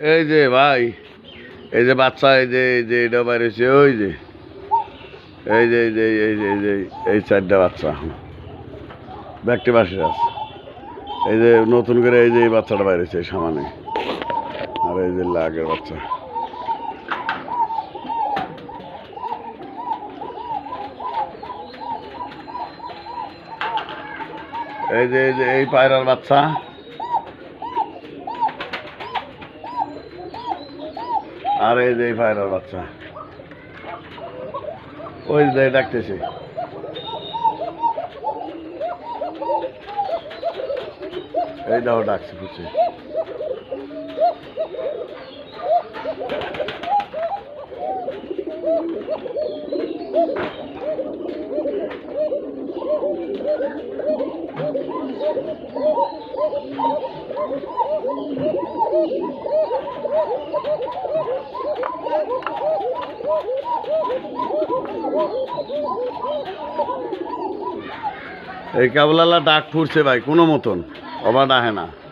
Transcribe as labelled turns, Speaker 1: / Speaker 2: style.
Speaker 1: এই যে ভাই, এই যে বাচ্চা, এই যে এটা বাইরেছে, ওই যে এই যে এই চারটা বাচ্চা ব্যাগটি বাসে আছে। এই যে নতুন করে এই যে এই বাচ্চাটা বাইরেছে সামনে, আর এই যে আগের বাচ্চা। এই যে এই পায়রার বাচ্চা, আর এই যে এই পায়রার বাচ্চা, ওই যে ডাকতেছে। এই দাও ডাকছে বুঝছে। এই কাবলালা ডাক ফুরছে ভাই, কোনো মতন অবাধ আহে না।